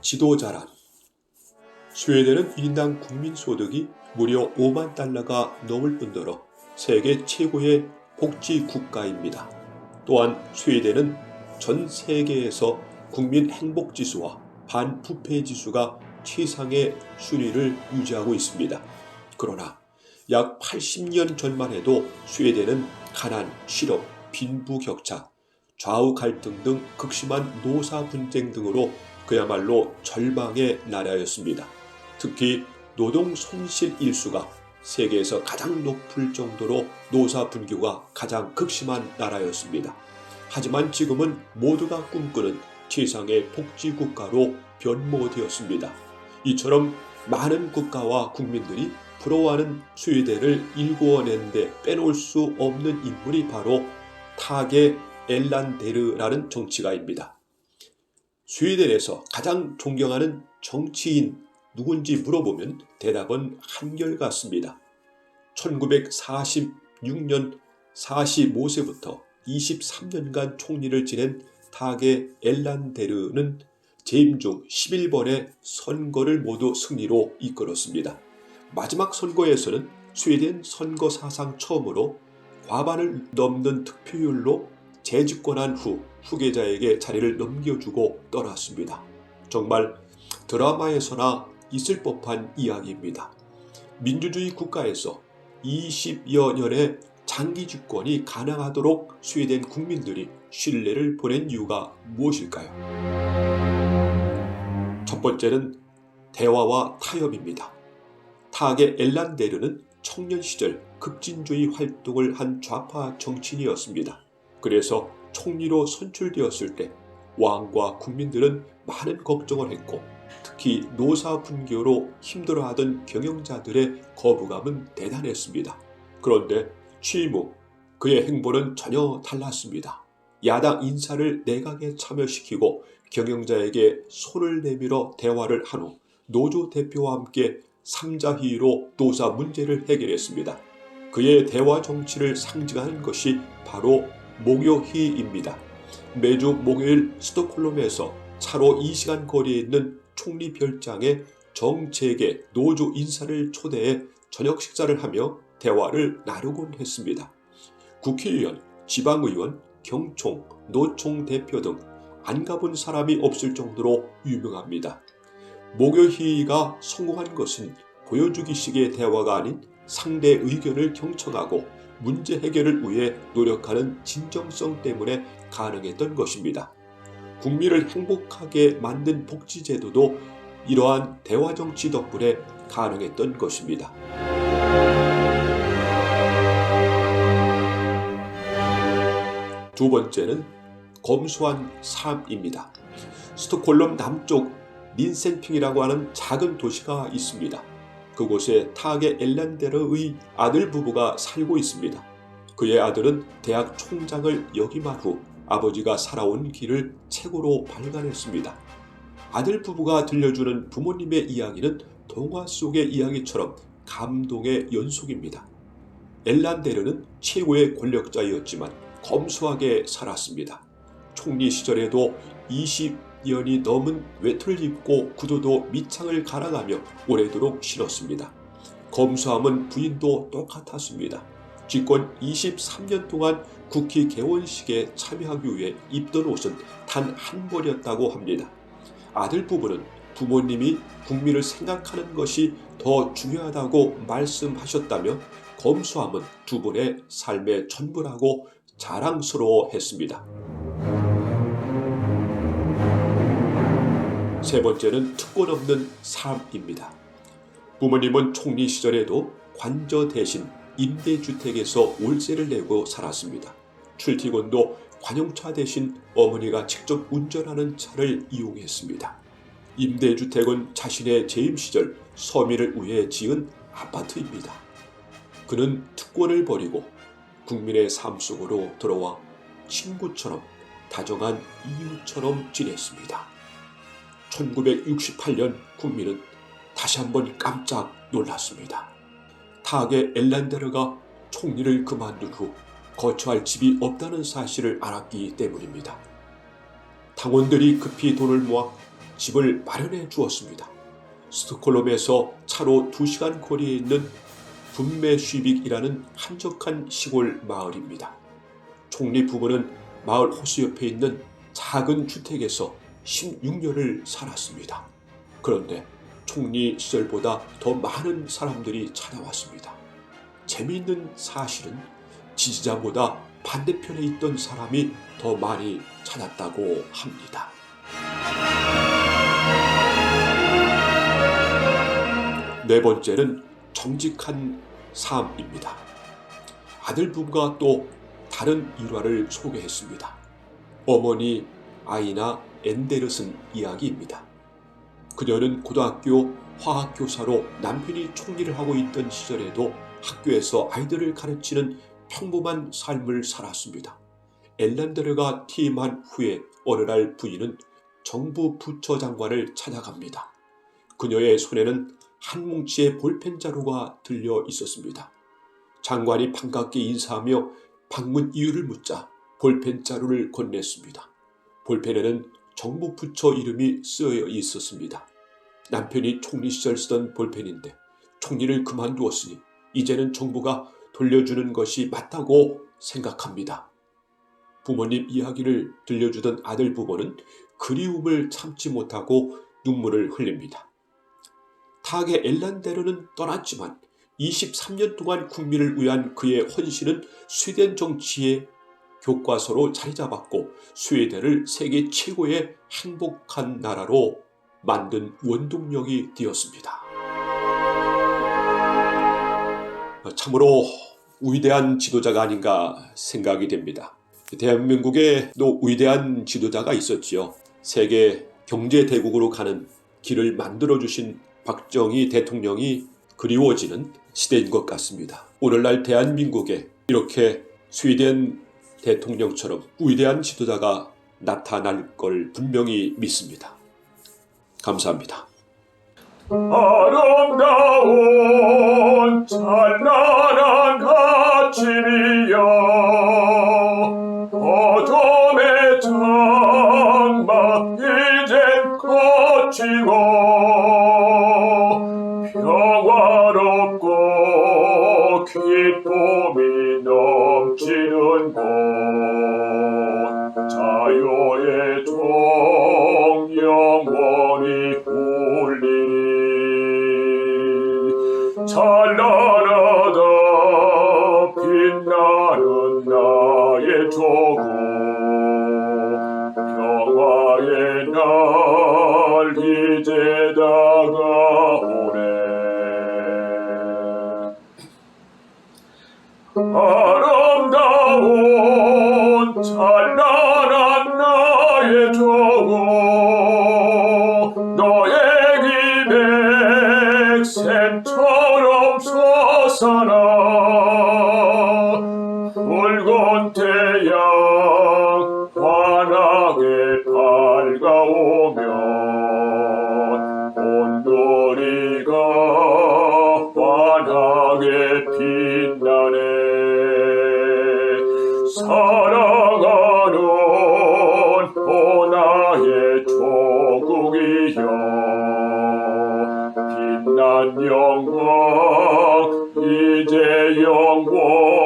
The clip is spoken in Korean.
지도자란. 스웨덴은 1인당 국민소득이 무려 5만 달러가 넘을 뿐더러 세계 최고의 복지 국가입니다. 또한 스웨덴은 전 세계에서 국민 행복지수와 반부패지수가 최상의 순위를 유지하고 있습니다. 그러나 약 80년 전만 해도 스웨덴은 가난, 실업, 빈부격차, 좌우 갈등 등 극심한 노사 분쟁 등으로 그야말로 절망의 나라였습니다. 특히 노동 손실 일수가 세계에서 가장 높을 정도로 노사 분규가 가장 극심한 나라였습니다. 하지만 지금은 모두가 꿈꾸는 최상의 복지국가로 변모되었습니다. 이처럼 많은 국가와 국민들이 부러워하는 스웨덴을 일구어낸 데 빼놓을 수 없는 인물이 바로 타게 엘란데르라는 정치가입니다. 스웨덴에서 가장 존경하는 정치인 누군지 물어보면 대답은 한결같습니다. 1946년 45세부터 23년간 총리를 지낸 타게 엘란데르는 재임 중 11번의 선거를 모두 승리로 이끌었습니다. 마지막 선거에서는 스웨덴 선거 사상 처음으로 과반을 넘는 득표율로 재집권한 후 후계자에게 자리를 넘겨주고 떠났습니다. 정말 드라마에서나 있을 법한 이야기입니다. 민주주의 국가에서 20여 년의 장기 집권이 가능하도록 스웨덴 국민들이 신뢰를 보낸 이유가 무엇일까요? 첫 번째는 대화와 타협입니다. 타게 엘란데르는 청년 시절 급진주의 활동을 한 좌파 정치인이었습니다. 그래서 총리로 선출되었을 때 왕과 국민들은 많은 걱정을 했고 특히 노사 분규로 힘들어하던 경영자들의 거부감은 대단했습니다. 그런데 취임 후 그의 행보는 전혀 달랐습니다. 야당 인사를 내각에 참여시키고 경영자에게 손을 내밀어 대화를 한 후 노조 대표와 함께 3자 회의로 노사 문제를 해결했습니다. 그의 대화 정치를 상징하는 것이 바로 목요회의입니다. 매주 목요일 스톡홀름에서 차로 2시간 거리에 있는 총리 별장에 정재계 노조 인사를 초대해 저녁 식사를 하며 대화를 나누곤 했습니다. 국회의원, 지방의원, 경총, 노총 대표 등 안 가본 사람이 없을 정도로 유명합니다. 목요회의가 성공한 것은 보여주기식의 대화가 아닌 상대 의견을 경청하고 문제 해결을 위해 노력하는 진정성 때문에 가능했던 것입니다. 국민을 행복하게 만든 복지제도도 이러한 대화정치 덕분에 가능했던 것입니다. 두 번째는 검소한 삶입니다. 스톡홀름 남쪽 린센핑이라고 하는 작은 도시가 있습니다. 그곳에 타게 엘란데르의 아들 부부가 살고 있습니다. 그의 아들은 대학 총장을 역임한 후 아버지가 살아온 길을 책으로 발간했습니다. 아들 부부가 들려주는 부모님의 이야기는 동화 속의 이야기처럼 감동의 연속입니다. 엘란데르는 최고의 권력자였지만 검소하게 살았습니다. 총리 시절에도 20년이 넘은 외투를 입고 구두도 밑창을 갈아가며 오래도록 신었습니다. 검소함은 부인도 똑같았습니다. 집권 23년 동안 국회 개원식에 참여하기 위해 입던 옷은 단 한 벌이었다고 합니다. 아들 부부는 부모님이 국민을 생각하는 것이 더 중요하다고 말씀하셨다며 검소함은 두 분의 삶의 전부라고 자랑스러워했습니다. 세 번째는 특권 없는 삶입니다. 부모님은 총리 시절에도 관저 대신 임대주택에서 월세를 내고 살았습니다. 출퇴근도 관용차 대신 어머니가 직접 운전하는 차를 이용했습니다. 임대주택은 자신의 재임 시절 서민을 위해 지은 아파트입니다. 그는 특권을 버리고 국민의 삶 속으로 들어와 친구처럼 다정한 이웃처럼 지냈습니다. 1968년 국민은 다시 한번 깜짝 놀랐습니다. 타게 엘란데르가 총리를 그만둔 후 거처할 집이 없다는 사실을 알았기 때문입니다. 당원들이 급히 돈을 모아 집을 마련해 주었습니다. 스톡홀름에서 차로 2시간 거리에 있는 분메쉬빅이라는 한적한 시골 마을입니다. 총리 부부는 마을 호수 옆에 있는 작은 주택에서 16년을 살았습니다. 그런데 총리 시절보다 더 많은 사람들이 찾아왔습니다. 재미있는 사실은 지지자보다 반대편에 있던 사람이 더 많이 찾았다고 합니다. 네 번째는 정직한 삶입니다. 아들 부부가 또 다른 일화를 소개했습니다. 어머니 아이나 앤데르슨 이야기입니다. 그녀는 고등학교 화학교사로 남편이 총리를 하고 있던 시절에도 학교에서 아이들을 가르치는 평범한 삶을 살았습니다. 엘란데르가 퇴임한 후에 어느 날 부인은 정부 부처장관을 찾아갑니다. 그녀의 손에는 한 뭉치의 볼펜 자루가 들려 있었습니다. 장관이 반갑게 인사하며 방문 이유를 묻자 볼펜 자루를 건넸습니다. 볼펜에는 정부 부처 이름이 쓰여 있었습니다. 남편이 총리 시절 쓰던 볼펜인데 총리를 그만두었으니 이제는 정부가 돌려주는 것이 맞다고 생각합니다. 부모님 이야기를 들려주던 아들 부모는 그리움을 참지 못하고 눈물을 흘립니다. 타게 엘란데르는 떠났지만 23년 동안 국민을 위한 그의 헌신은 스웨덴 정치의 교과서로 자리 잡았고 스웨덴을 세계 최고의 행복한 나라로 만든 원동력이 되었습니다. 참으로 위대한 지도자가 아닌가 생각이 됩니다. 대한민국에도 위대한 지도자가 있었지요. 세계 경제대국으로 가는 길을 만들어주신 박정희 대통령이 그리워지는 시대인 것 같습니다. 오늘날 대한민국에 이렇게 스웨덴 대통령처럼 위대한 지도자가 나타날 걸 분명히 믿습니다. 감사합니다. 아름다운 찬란한 아침이여 어둠의 장막 이젠 거치고 평화롭고 기쁨이 넘치는 곳 자유의 종 영원히 울리니 찬란하다 빛나는 나의 조국 평화의 날 이제 다가오네 아름다운 찬란한 나의 조국 너의 기백샘처럼 솟아나 붉은 태양 환하게 밝아오면 온누리가 환하게 빛나네 사랑하는 나의 조국이여 빛난 영광 이제 영원